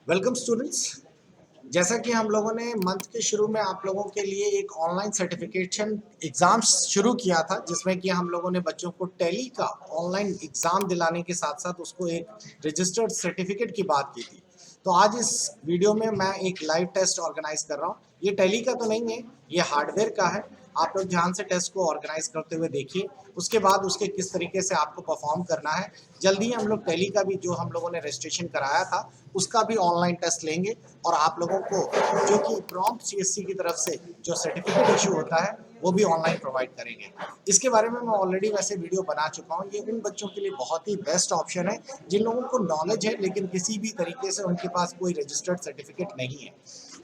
Welcome students. जैसा कि हम लोगों ने मंथ के शुरू में आप लोगों के लिए एक ऑनलाइन सर्टिफिकेशन एग्जाम शुरू किया था, जिसमें कि हम लोगों ने बच्चों को टैली का ऑनलाइन एग्जाम दिलाने के साथ साथ उसको एक रजिस्टर्ड सर्टिफिकेट की बात की थी। तो आज इस वीडियो में मैं एक लाइव टेस्ट ऑर्गेनाइज कर रहा हूँ। ये टैली का तो नहीं है, ये हार्डवेयर का है। आप लोग ध्यान से टेस्ट को ऑर्गेनाइज करते हुए देखिए, उसके बाद उसके किस तरीके से आपको परफॉर्म करना है। जल्दी ही हम लोग टैली का भी जो हम लोगों ने रजिस्ट्रेशन कराया था उसका भी ऑनलाइन टेस्ट लेंगे, और आप लोगों को जो कि प्रॉम्प्ट सीएससी की तरफ से जो सर्टिफिकेट इशू होता है वो भी ऑनलाइन प्रोवाइड करेंगे। इसके बारे में मैं ऑलरेडी वैसे वीडियो बना चुका हूँ। ये उन बच्चों के लिए बहुत ही बेस्ट ऑप्शन है जिन लोगों को नॉलेज है लेकिन किसी भी तरीके से उनके पास कोई रजिस्टर्ड सर्टिफिकेट नहीं है।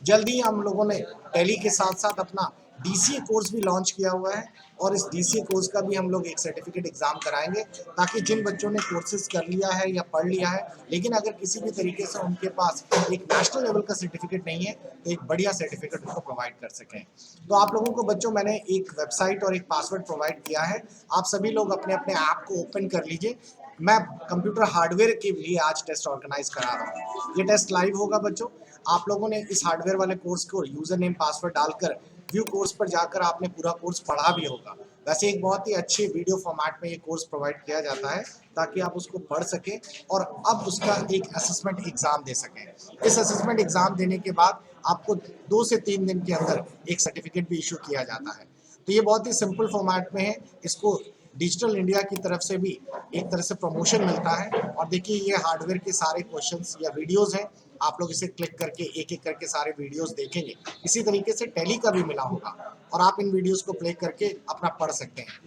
जल्दी ही हम लोगों ने टैली के साथ साथ अपना डीसीए कोर्स भी लॉन्च किया हुआ है, और इस डीसीए कोर्स का भी हम लोग एक सर्टिफिकेट एग्जाम कराएंगे, ताकि जिन बच्चों ने कोर्सेज कर लिया है या पढ़ लिया है लेकिन अगर किसी भी तरीके से उनके पास एक नेशनल लेवल का सर्टिफिकेट नहीं है तो एक बढ़िया सर्टिफिकेट उनको प्रोवाइड कर सकें। तो आप लोगों को बच्चों मैंने एक वेबसाइट और एक पासवर्ड प्रोवाइड किया है। आप सभी लोग अपने अपने ऐप को ओपन कर लीजिए। मैं कंप्यूटर हार्डवेयर के लिए आज टेस्ट ऑर्गेनाइज करा रहा हूँ। ये टेस्ट लाइव होगा बच्चों। आप लोगों ने इस हार्डवेयर वाले कोर्स को यूजर नेम पासवर्ड डालकर व्यू कोर्स पर जाकर आपने पूरा कोर्स पढ़ा भी होगा। वैसे एक बहुत ही अच्छे वीडियो फॉर्मेट में ये कोर्स प्रोवाइड किया जाता है ताकि आप उसको पढ़ सकें और अब उसका एक असेसमेंट एग्जाम दे सकें। इस असेसमेंट एग्जाम देने के बाद आपको 2 से 3 दिन के अंदर एक सर्टिफिकेट भी इशू किया जाता है। तो ये बहुत ही सिंपल फॉर्मेट में है। इसको डिजिटल इंडिया की तरफ से भी एक तरह से प्रमोशन मिलता है। और देखिए, ये हार्डवेयर के सारे क्वेश्चंस या वीडियोस हैं। आप लोग इसे क्लिक करके एक एक करके सारे वीडियोस देखेंगे। इसी तरीके से टैली का भी मिला होगा और आप इन वीडियोस को प्ले करके अपना पढ़ सकते हैं।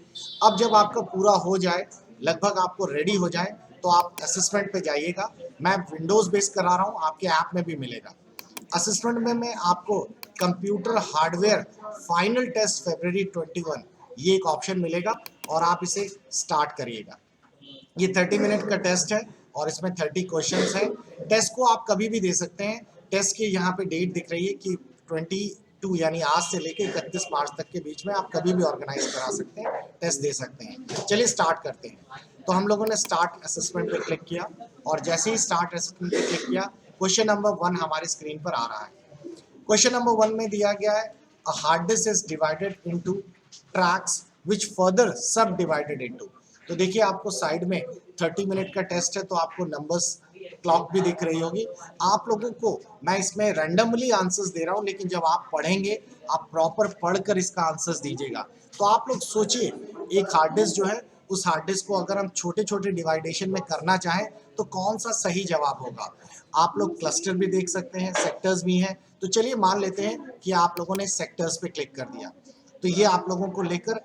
अब जब आपका पूरा हो जाए, लगभग आपको रेडी हो जाए, तो आप असेसमेंट पे जाइएगा। मैं विंडोज बेस करा रहा हूँ, आपके ऐप में भी मिलेगा। असेसमेंट में मैं आपको कंप्यूटर हार्डवेयर फाइनल टेस्ट फरवरी 21 ये एक ऑप्शन मिलेगा, और आप इसे स्टार्ट करिएगा। ये 30 मिनट का टेस्ट है और इसमें 30 क्वेश्चंस हैं। टेस्ट को आप कभी भी दे सकते हैं। टेस्ट की यहाँ पे डेट दिख रही है कि 22 यानी आज से लेकर 31 मार्च तक के बीच में आप कभी भी ऑर्गेनाइज करा सकते हैं, टेस्ट दे सकते हैं। चलिए स्टार्ट करते हैं। तो हम लोगों ने स्टार्ट असेसमेंट पे क्लिक किया, और जैसे ही स्टार्ट असेसमेंट पे क्लिक किया, क्वेश्चन नंबर 1 हमारी स्क्रीन पर आ रहा है। क्वेश्चन नंबर 1 में दिया गया है, a hard disk is divided into tracks which further सब डिवाइडेड इनटू। तो देखिए, आपको साइड में 30 मिनट का टेस्ट है तो आपको नंबर्स क्लॉक भी दिख रही होगी। आप लोगों को मैं इसमें रैंडमली आंसर्स दे रहा हूँ, लेकिन जब आप पढ़ेंगे आप प्रॉपर पढ़कर इसका आंसर्स दीजिएगा। तो आप लोग सोचिए, एक हार्ड डिस्क जो है, उस हार्ड डिस्क को अगर हम छोटे छोटे डिवाइडेशन में करना चाहें तो कौन सा सही जवाब होगा। आप लोग क्लस्टर भी देख सकते हैं, सेक्टर्स भी हैं। तो चलिए मान लेते हैं कि आप लोगों ने सेक्टर्स पे क्लिक कर दिया, तो ये आप लोगों को लेकर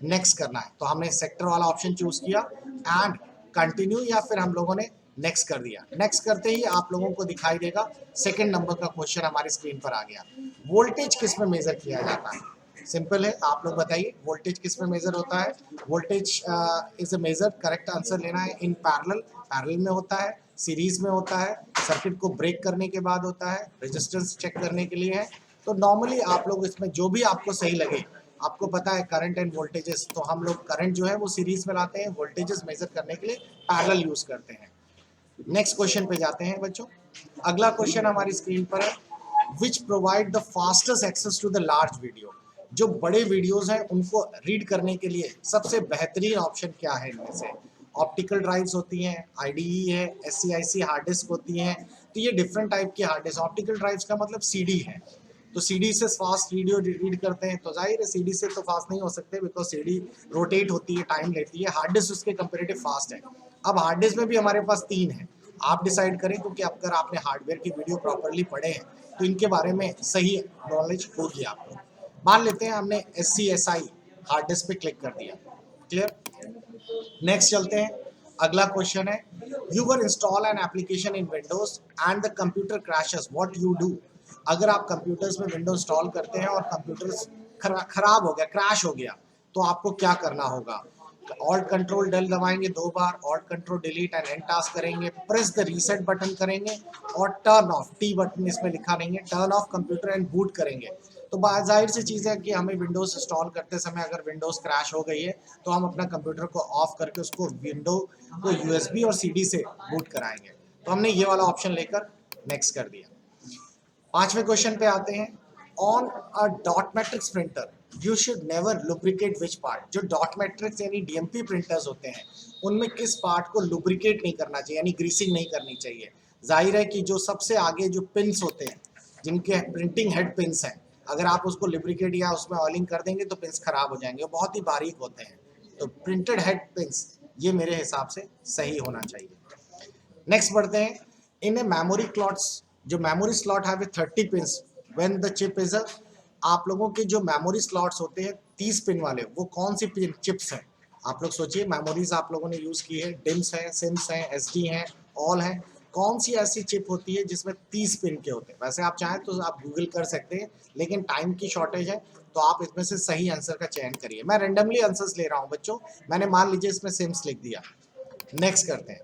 नेक्स्ट करना है। तो हमने सेक्टर वाला ऑप्शन चूज किया एंड कंटिन्यू, या फिर हम लोगों ने नेक्स्ट कर दिया। नेक्स्ट करते ही आप लोगों को दिखाई देगा सेकंड नंबर का क्वेश्चन हमारी स्क्रीन पर आ गया। वोल्टेज किस में मेजर किया जाता है? सिंपल है, आप लोग बताइए वोल्टेज किस में मेजर होता है। Voltage is a major, correct answer लेना है। इन पैरेलल, पैरेलल में होता है, सीरीज में होता है, सर्किट को ब्रेक करने के बाद होता है, रेजिस्टेंस चेक करने के लिए है। तो नॉर्मली आप लोग इसमें जो भी आपको सही लगे, आपको पता है करंट एंड वोल्टेजेस, तो हम लोग करंट जो है वो सीरीज में लाते हैं, वोल्टेजेस मेजर करने के लिए पैरेलल यूज करते हैं। नेक्स्ट क्वेश्चन पे जाते हैं बच्चों। अगला क्वेश्चन हमारी स्क्रीन पर है, which provide the fastest access to the large video. जो बड़े वीडियोस हैं उनको रीड करने के लिए सबसे बेहतरीन ऑप्शन क्या है इनमें से? ऑप्टिकल ड्राइव्स होती हैं, आईडीई है, एससीआईसी हार्ड डिस्क होती हैं। तो ये डिफरेंट टाइप की हार्ड डिस्क, ऑप्टिकल ड्राइव्स का मतलब सीडी है। तो सीडी से फास्ट वीडियो रीड करते हैं, तो जाहिर है सीडी से तो फास्ट नहीं हो सकते, बिकॉज सीडी रोटेट होती है, टाइम लेती है। हार्ड डिस्क उसके कंपेरेटिव फास्ट है। अब हार्ड डिस्क में भी हमारे पास 3 है। आप डिसाइड करें, क्योंकि अगर आपने हार्डवेयर की वीडियो प्रॉपरली पढ़े हैं तो इनके बारे में सही नॉलेज होगी आपको। मान लेते हैं हमने SCSI हार्ड डिस्क पे क्लिक कर दिया। क्लियर? नेक्स्ट चलते हैं। अगला क्वेश्चन है, you were install an application in Windows and the computer crashes, what you do. अगर आप कंप्यूटर्स में विंडोज इंस्टॉल करते हैं और कंप्यूटर खराब हो गया, क्रैश हो गया, तो आपको क्या करना होगा? ऑल्ट कंट्रोल डेल दबाएंगे 2 बार, alt control delete and end task करेंगे, प्रेस द रीसेट बटन करेंगे, और टर्न ऑफ, टी बटन इसमें लिखा नहीं है, turn off computer and boot करेंगे। तो जाहिर सी चीज़ है कि हमें विंडोज इंस्टॉल करते समय अगर विंडोज क्रैश हो गई है तो हम अपना कंप्यूटर को ऑफ करके उसको विंडो को USB और CD से बूट कराएंगे। तो हमने ये वाला ऑप्शन लेकर नेक्स्ट कर दिया। पांचवें क्वेश्चन पे आते हैं। On a dot matrix printer you should never lubricate which part. जो डॉट मैट्रिक्स यानी डीएमपी प्रिंटर्स होते हैं उनमें किस पार्ट को लुब्रिकेट नहीं करना चाहिए, यानी ग्रीसिंग नहीं करनी चाहिए। जाहिर है कि जो सबसे आगे जो पिंस होते हैं, जिनके प्रिंटिंग हेड पिंस हैं, अगर आप उसको लुब्रिकेट या उसमें ऑयलिंग कर देंगे तो पिंस खराब हो जाएंगे, वो बहुत ही बारीक होते हैं। तो प्रिंटेड हेड पिंस ये मेरे हिसाब से सही होना चाहिए। नेक्स्ट बढ़ते हैं। इन ए मेमोरी स्लॉट्स, जो मेमोरी स्लॉट है with 30 pins when the chip is a, आप लोगों के जो मेमोरी स्लॉट्स होते हैं 30 पिन वाले, वो कौन सी चिप्स हैं? आप लोग सोचिए, मेमोरीज आप लोगों ने यूज की है, डिम्स है, सिम्स है, एसडी है, ऑल है, कौन सी ऐसी चिप होती है जिसमें 30 पिन के होते हैं? वैसे आप चाहें तो आप गूगल कर सकते हैं, लेकिन टाइम की शॉर्टेज है तो आप इसमें से सही आंसर का चयन करिए। मैं रेंडमली आंसर्स ले रहा हूं बच्चों, मैंने मान लीजिए इसमें सिम्स लिख दिया। नेक्स्ट करते हैं।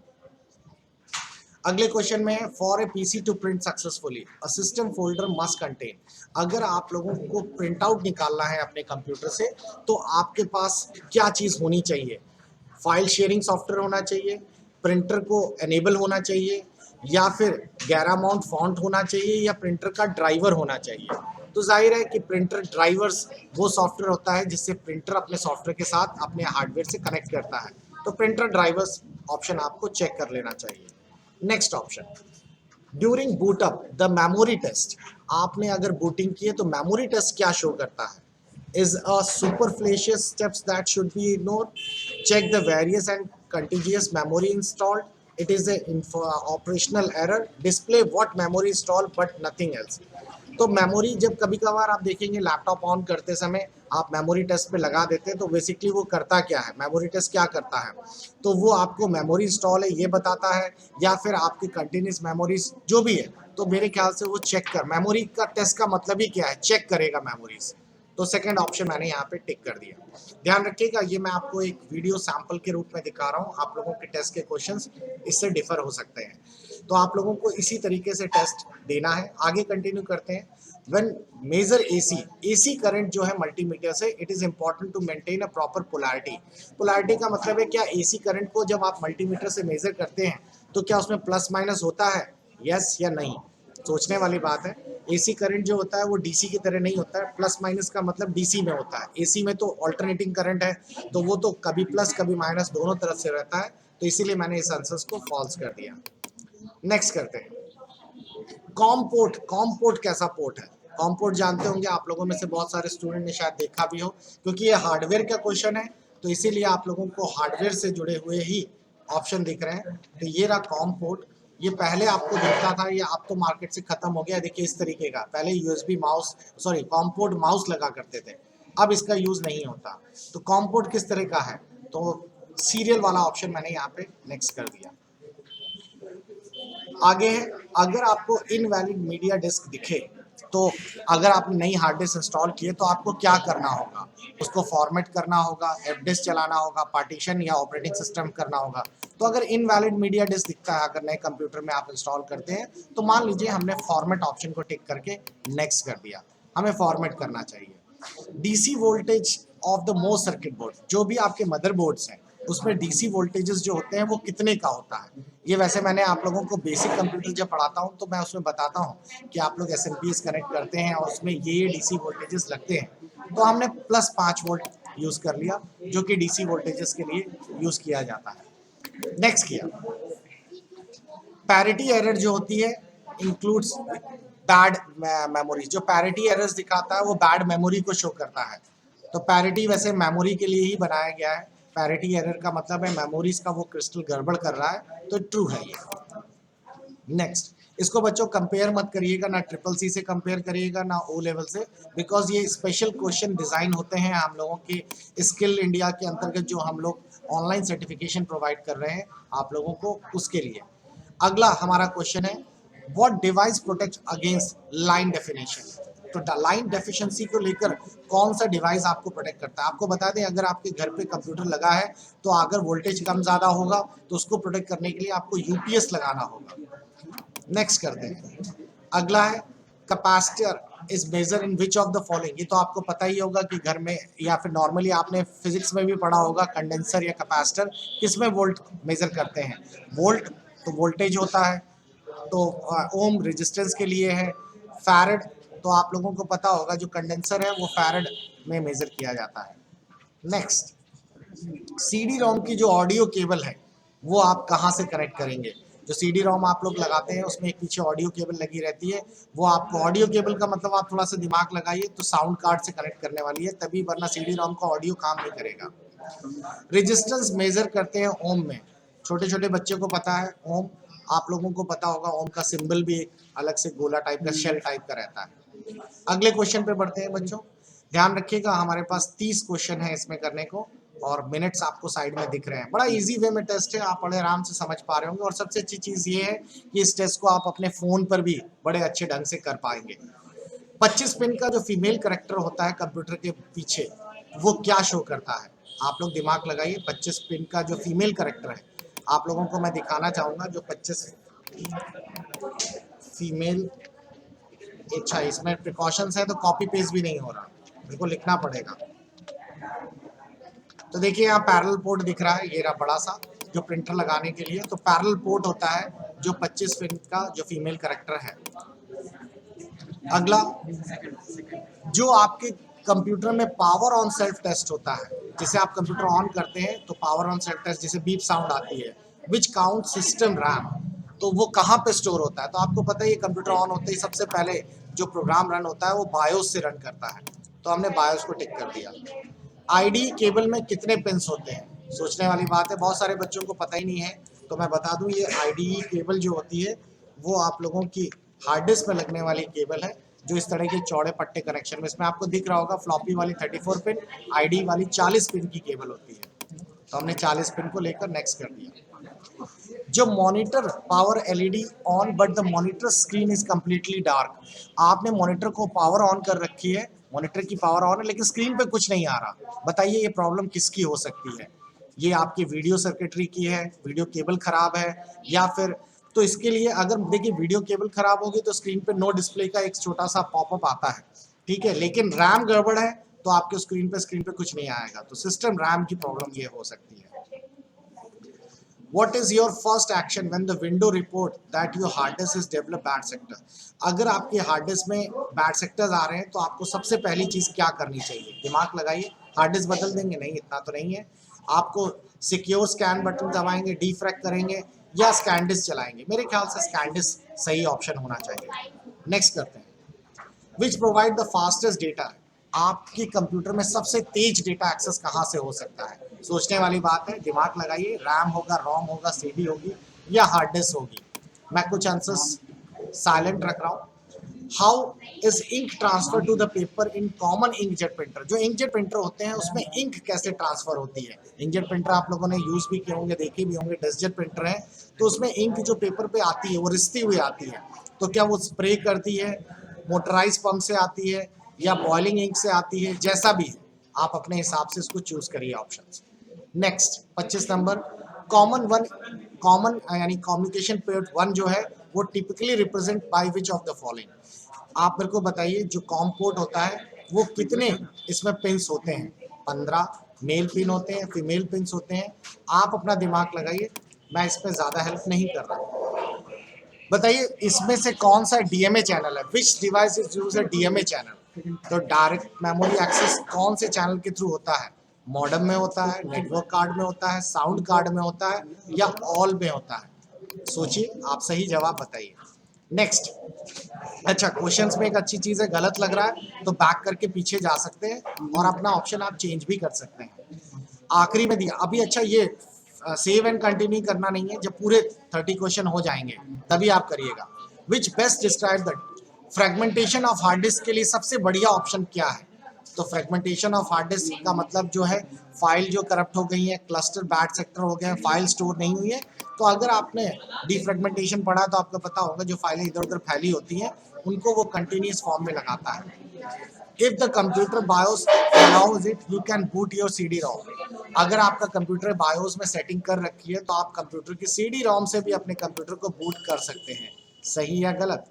अगले क्वेश्चन में है, for a PC to print successfully a system folder must contain. अगर आप लोगों को प्रिंट आउट निकालना है अपने कंप्यूटर से तो आपके पास क्या चीज़ होनी चाहिए? फाइल शेयरिंग सॉफ्टवेयर होना चाहिए, प्रिंटर को एनेबल होना चाहिए, या फिर गैरामाउंट फॉन्ट होना चाहिए, या प्रिंटर का ड्राइवर होना चाहिए। तो जाहिर है कि प्रिंटर ड्राइवर्स वो सॉफ्टवेयर होता है जिससे प्रिंटर अपने सॉफ्टवेयर के साथ अपने हार्डवेयर से कनेक्ट करता है। तो प्रिंटर ड्राइवर्स ऑप्शन आपको चेक कर लेना चाहिए। Next option, during bootup the memory test. आपने अगर बूटिंग की है तो मेमोरी टेस्ट क्या शो करता है? Is a superfluous steps that should be ignore, check the various and contiguous memory installed, it is a operational error, display what memory install but nothing else. तो memory जब कभी कभार आप देखेंगे laptop on करते समय आप मेमोरी टेस्ट पे लगा देते हैं, तो बेसिकली वो करता क्या है, मेमोरी टेस्ट क्या करता है? तो वो आपको मेमोरी इंस्टॉल है ये बताता है, या फिर आपकी कंटिन्यूस मेमोरीज जो भी है, तो मेरे ख्याल से वो चेक कर, मेमोरी का टेस्ट का मतलब ही क्या है, चेक करेगा मेमोरीज। तो सेकंड ऑप्शन मैंने यहाँ पे टिक कर दिया। ध्यान रखिएगा, ये मैं आपको एक वीडियो सैंपल के रूप में दिखा रहा हूँ, आप लोगों के टेस्ट के क्वेश्चंस इससे डिफर हो सकते हैं, तो आप लोगों को इसी तरीके से टेस्ट देना है। आगे कंटिन्यू करते हैं। व्हेन मेजर एसी करंट जो है मल्टीमीटर से, it is important to maintain a proper polarity. Polarity का मतलब है क्या, एसी करंट को जब आप मल्टीमीटर से मेजर करते हैं तो क्या उसमें प्लस माइनस होता है, यस या नहीं? सोचने वाली बात है। एसी करंट जो होता है वो डीसी की तरह नहीं होता है, प्लस माइनस का मतलब डीसी में होता है, एसी में तो ऑल्टरनेटिंग करंट है, तो वो तो कभी प्लस कभी माइनस दोनों तरफ से रहता है, तो इसीलिए मैंने इस आंसर को फॉल्स कर दिया। नेक्स्ट करते हैं। कॉम पोर्ट कैसा पोर्ट है? कॉम पोर्ट जानते होंगे आप लोगों में से बहुत सारे स्टूडेंट ने शायद देखा भी हो, क्योंकि ये हार्डवेयर का क्वेश्चन है, तो इसीलिए आप लोगों को हार्डवेयर से जुड़े हुए ही ऑप्शन दिख रहे हैं। तो ये रहा कॉम पोर्ट। ये पहले आपको दिखता था, ये अब तो मार्केट से खत्म हो गया। देखिए इस तरीके का, पहले USB mouse, sorry com port mouse लगा करते थे, अब इसका यूज नहीं होता। तो कॉम पोर्ट किस तरह का है? तो सीरियल वाला ऑप्शन मैंने यहाँ पे नेक्स्ट कर दिया। आगे है, अगर आपको इनवैलिड मीडिया डिस्क दिखे, तो अगर आपने नई हार्ड डिस्क इंस्टॉल की है तो आपको क्या करना होगा? उसको फॉर्मेट करना होगा, एफ डिस्क चलाना होगा, पार्टीशन या ऑपरेटिंग सिस्टम करना होगा। तो अगर इनवैलिड मीडिया डिस्क दिखता है अगर नए कंप्यूटर में आप इंस्टॉल करते हैं, तो मान लीजिए हमने फॉर्मेट ऑप्शन को टिक करके नेक्स्ट कर दिया, हमें फॉर्मेट करना चाहिए। DC voltage of the most circuit board, जो भी आपके मदरबोर्ड्स हैं उसमें डीसी वोल्टेजेस जो होते हैं वो कितने का होता है? ये वैसे मैंने आप लोगों को बेसिक कंप्यूटर जब पढ़ाता हूँ तो मैं उसमें बताता हूँ कि आप लोग एसएमपीएस कनेक्ट करते हैं और उसमें ये डीसी वोल्टेजेस लगते हैं। तो हमने +5 वोल्ट यूज़ कर लिया, जो कि डीसी वोल्टेजेस के लिए यूज़ किया जाता है। नेक्स्ट किया, पैरिटी एरर जो होती है इंक्लूड्स बैड मेमोरी। जो पैरिटी एरर्स दिखाता है वो बैड मेमोरी को शो करता है। तो पैरिटी वैसे मेमोरी के लिए ही बनाया गया है, पैरिटी एरर का मतलब है मेमोरीज का वो क्रिस्टल गड़बड़ कर रहा है, तो ट्रू है ये। नेक्स्ट, इसको बच्चों कंपेयर मत करिएगा, ना ट्रिपल सी से कंपेयर करिएगा ना ओ लेवल से, बिकॉज ये स्पेशल क्वेश्चन डिजाइन होते हैं हम लोगों के स्किल इंडिया के अंतर्गत, जो हम लोग ऑनलाइन सर्टिफिकेशन प्रोवाइड कर रहे हैं आप लोगों को, उसके लिए। अगला हमारा क्वेश्चन है, what device protect against line definition. तो लाइन डेफिशिएंसी को लेकर कौन सा डिवाइस आपको प्रोटेक्ट करता है? आपको बता दें, अगर आपके घर पे कंप्यूटर लगा है तो अगर वोल्टेज कम ज़्यादा होगा तो उसको प्रोटेक्ट करने के लिए आपको यूपीएस लगाना होगा। नेक्स्ट करते हैं। अगला है, capacitor is major in which of the following. ये तो आपको पता ही होगा कि घर में या फिर नॉर्मली आपने फिजिक्स में भी पढ़ा होगा, कंडेंसर या कैपेसिटर किस में वोल्ट मेजर करते हैं? वोल्ट तो वोल्टेज होता है, तो ओम रेजिस्टेंस के लिए है। फैरड तो आप लोगों को पता होगा, जो कंडेंसर है वो फैरड में मेजर किया जाता है। नेक्स्ट, सीडी रोम की जो ऑडियो केबल है वो आप कहाँ से कनेक्ट करेंगे? जो सीडी रोम आप लोग लगाते हैं उसमें एक पीछे ऑडियो केबल लगी रहती है, वो आपको ऑडियो केबल का मतलब आप थोड़ा सा दिमाग लगाइए तो साउंड कार्ड से कनेक्ट करने वाली है तभी, वरना सीडी रोम का ऑडियो काम नहीं करेगा। रेजिस्टेंस मेजर करते हैं ओम में, छोटे छोटे बच्चे को पता है ओम, आप लोगों को पता होगा ओम का सिंबल भी एक अलग से गोला टाइप का, शेल टाइप का रहता है। अगले क्वेश्चन पे बढ़ते हैं बच्चों, ध्यान रखिएगा हमारे पास 30 क्वेश्चन है इसमें करने को और मिनट्स आपको साइड में दिख रहे हैं। बड़ा इजी वे में टेस्ट है, आप बड़े आराम से समझ पा रहे होंगे और सबसे अच्छी चीज़ ये है कि इस टेस्ट को आप अपने फ़ोन पर भी बड़े अच्छे ढंग से कर पाएंगे। 25 पिन का जो फीमेल करेक्टर होता है कंप्यूटर के पीछे, वो क्या शो करता है? आप लोग दिमाग लगाइए, 25 पिन का जो फीमेल करेक्टर है आप लोगों को मैं दिखाना चाहूँगा। जो 25 फीमेल, अच्छा इसमें प्रिकॉशंस है तो कॉपी पेस्ट भी नहीं हो रहा, मेरे को लिखना पड़ेगा। तो देखिए यहाँ पैरेलल पोर्ट दिख रहा है, ये रहा बड़ा सा जो प्रिंटर लगाने के लिए, तो पैरेलल पोर्ट होता है जो 25 पिन का जो फीमेल करेक्टर है। अगला, जो आपके कंप्यूटर में पावर ऑन सेल्फ टेस्ट होता है, जिसे आप कंप्यूटर ऑन करते हैं तो पावर ऑन सेल्फ टेस्ट जैसे बीप साउंड आती है, विच काउंट सिस्टम रैम, तो वो कहाँ पे स्टोर होता है? तो आपको पता है ये कंप्यूटर ऑन होते ही सबसे पहले जो प्रोग्राम रन होता है वो बायोस से रन करता है, तो हमने बायोस को टिक कर दिया। आईडी केबल में कितने पिंस होते हैं? सोचने वाली बात है, बहुत सारे बच्चों को पता ही नहीं है, तो मैं बता दूं ये आईडी केबल जो होती है वो आप लोगों की हार्ड डिस्क में लगने वाली केबल है, जो इस तरह के चौड़े पट्टे कनेक्शन में, इसमें आपको दिख रहा होगा फ्लॉपी वाली 34 पिन, आईडी वाली 40 पिन की केबल होती है, तो हमने 40 पिन को लेकर नेक्स्ट कर दिया। जो monitor power LED on but the monitor screen is completely dark, आपने मॉनिटर को पावर ऑन कर रखी है, मॉनिटर की पावर ऑन है लेकिन स्क्रीन पे कुछ नहीं आ रहा, बताइए ये प्रॉब्लम किसकी हो सकती है? ये आपकी वीडियो सर्किटरी की है, वीडियो केबल खराब है, या फिर, तो इसके लिए अगर देखिए वीडियो केबल खराब होगी तो स्क्रीन पे नो डिस्प्ले का एक छोटा सा पॉपअप आता है, ठीक है, लेकिन रैम गड़बड़ है तो आपके स्क्रीन पे कुछ नहीं आएगा, तो सिस्टम रैम की प्रॉब्लम ये हो सकती है। What is your first action when the window report that your hard disk is developed bad sector? अगर आपके हार्ड डिस्क में बैड सेक्टर्स आ रहे हैं तो आपको सबसे पहली चीज़ क्या करनी चाहिए? दिमाग लगाइए, हार्ड डिस्क बदल देंगे? नहीं, इतना तो नहीं है। आपको सिक्योर स्कैन बटन दबाएंगे, डीफ्रैग करेंगे या स्कैन डिस्क चलाएंगे? मेरे ख्याल से स्कैन डिस्क सही ऑप्शन होना चाहिए। नेक्स्ट करते हैं, विच प्रोवाइड द फास्टेस्ट डेटा, आपके कंप्यूटर में सबसे तेज डेटा एक्सेस कहाँ से हो सकता है? सोचने वाली बात है, दिमाग लगाइए, रैम होगा, रोम होगा, सीडी होगी या हार्ड डिस्क होगी? मैं कुछ आंसर्स साइलेंट रख रहा हूँ। How is ink transfer to the paper in common inkjet printer, जो इंकजेट प्रिंटर होते हैं उसमें इंक कैसे ट्रांसफर होती है? इंकजेट प्रिंटर आप लोगों ने यूज भी किए होंगे, देखे भी होंगे, डेस्कजेट प्रिंटर है तो उसमें इंक जो पेपर पे आती है वो रिसती हुई आती है, तो क्या वो स्प्रे करती है, मोटराइज पंप से आती है या बॉइलिंग इंक से आती है? जैसा भी है आप अपने हिसाब से इसको चूज करिए ऑप्शंस। नेक्स्ट 25 नंबर, कॉमन यानी कम्युनिकेशन पोर्ट 1 जो है वो typically represent by which of the following, आप मेरे को बताइए जो कॉम पोर्ट होता है वो कितने इसमें पिंस होते हैं? 15 मेल पिन होते हैं, फीमेल पिंस होते हैं, आप अपना दिमाग लगाइए, मैं इस पर ज़्यादा हेल्प नहीं कर रहा। बताइए इसमें से कौन सा डीएमए चैनल है? विच device is use a DMA channel? तो डायरेक्ट मेमोरी एक्सेस कौन से चैनल के थ्रू होता है? मॉडेम में होता है, नेटवर्क कार्ड में होता है, साउंड कार्ड में होता है या ऑल में होता है? सोचिए, आप सही जवाब बताइए। नेक्स्ट, अच्छा क्वेश्चंस में एक अच्छी चीज़ है, गलत लग रहा है तो बैक करके पीछे जा सकते हैं और अपना ऑप्शन आप चेंज भी कर सकते हैं। आखिरी में दिया अभी, अच्छा ये सेव एंड कंटिन्यू करना नहीं है, जब पूरे 30 क्वेश्चन हो जाएंगे तभी आप करिएगा। विच best describe the fragmentation of hard disk के लिए सबसे बढ़िया ऑप्शन क्या है? तो फ्रेगमेंटेशन ऑफ हार्ड डिस्क का मतलब जो है फाइल जो करप्ट हो गई है, क्लस्टर बैड सेक्टर हो गए हैं, फाइल स्टोर नहीं हुई है, तो अगर आपने डिफ्रेगमेंटेशन पढ़ा तो आपको पता होगा जो फाइलें इधर उधर फैली होती हैं उनको वो कंटिन्यूस फॉर्म में लगाता है। If the computer BIOS allows it you can boot your CD ROM, अगर आपका कंप्यूटर बायोस में सेटिंग कर रखी है तो आप कंप्यूटर की सीडी रोम से भी अपने कंप्यूटर को बूट कर सकते हैं, सही या गलत?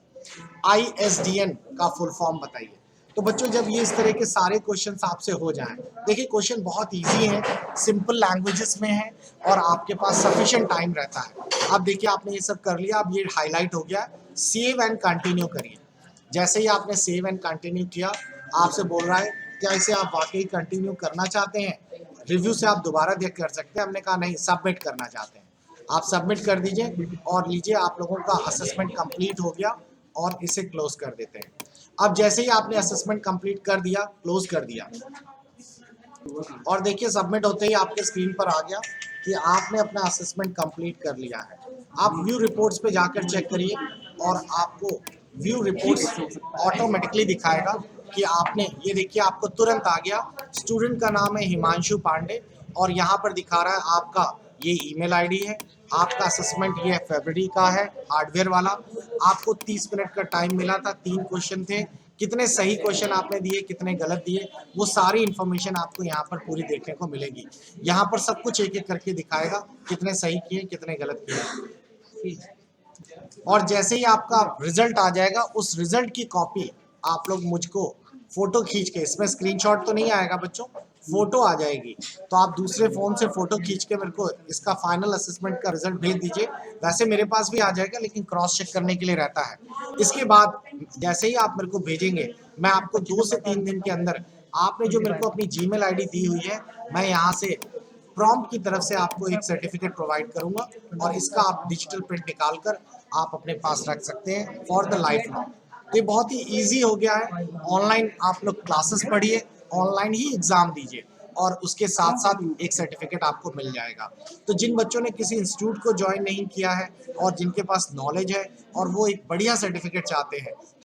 ISDN का फुल फॉर्म बताइए। तो बच्चों जब ये इस तरह के सारे क्वेश्चंस आपसे हो जाएं, देखिए क्वेश्चन बहुत इजी है, सिंपल लैंग्वेजेस में है और आपके पास सफिशिएंट टाइम रहता है। अब देखिए आपने ये सब कर लिया, अब ये हाईलाइट हो गया, सेव एंड कंटिन्यू करिए। जैसे ही आपने सेव एंड कंटिन्यू किया, आपसे बोल रहा है क्या इसे आप वाकई कंटिन्यू करना चाहते हैं, रिव्यू से आप दोबारा देख कर सकते हैं। हमने कहा नहीं, सबमिट करना चाहते हैं। आप सबमिट कर दीजिए और लीजिए आप लोगों का असेसमेंट कंप्लीट हो गया और इसे क्लोज कर देते हैं। अब जैसे ही आपने असेसमेंट कंप्लीट कर दिया, क्लोज कर दिया, और देखिए सबमिट होते ही आपके स्क्रीन पर आ गया कि आपने अपना असेसमेंट कंप्लीट कर लिया है। आप व्यू रिपोर्ट्स पे जाकर चेक करिए और आपको व्यू रिपोर्ट्स ऑटोमेटिकली दिखाएगा कि आपने, ये देखिए आपको तुरंत आ गया, स्टूडेंट का नाम है हिमांशु पांडे और यहाँ पर दिखा रहा है आपका ये ईमेल आईडी है, आपका असेसमेंट ये फरवरी का है, हार्डवेयर वाला। आपको 30 मिनट का टाइम मिला था, 3 क्वेश्चन थे, कितने सही क्वेश्चन आपने दिए, कितने गलत दिए, वो सारी इन्फॉर्मेशन आपको यहाँ पर पूरी देखने को मिलेगी। यहाँ पर सब कुछ एक एक करके दिखाएगा, कितने सही किए, कितने गलत किए। और जैसे ही आपका रिजल्ट आ जाएगा, उस रिजल्ट की कॉपी आप लोग मुझको फोटो खींच के, इसमें स्क्रीनशॉट तो नहीं आएगा बच्चों, फोटो आ जाएगी, तो आप दूसरे फोन से फोटो खींच के मेरे को इसका फाइनल असेसमेंट का रिजल्ट भेज दीजिए। वैसे मेरे पास भी आ जाएगा, लेकिन क्रॉस चेक करने के लिए रहता है। इसके बाद जैसे ही आप मेरे को भेजेंगे, मैं आपको 2 से 3 दिन के अंदर, आपने जो मेरे को अपनी जीमेल आईडी दी हुई है, मैं यहाँ से प्रॉम्प्ट की तरफ से आपको एक सर्टिफिकेट प्रोवाइड करूंगा और इसका आप डिजिटल प्रिंट निकाल कर आप अपने पास रख सकते हैं फॉर द लाइफ लॉन्ग। तो ये बहुत ही इजी हो गया है। ऑनलाइन आप लोग क्लासेस पढ़िए, ऑनलाइन ही एग्जाम दीजिए और उसके साथ साथ एक सर्टिफिकेट आपको मिल जाएगा। तो जिन बच्चों ने किसी इंस्टीट्यूट को ज्वाइन नहीं किया है और जिनके पास नॉलेज है और वो एक बढ़िया सर्टिफिकेट चाहते हैं,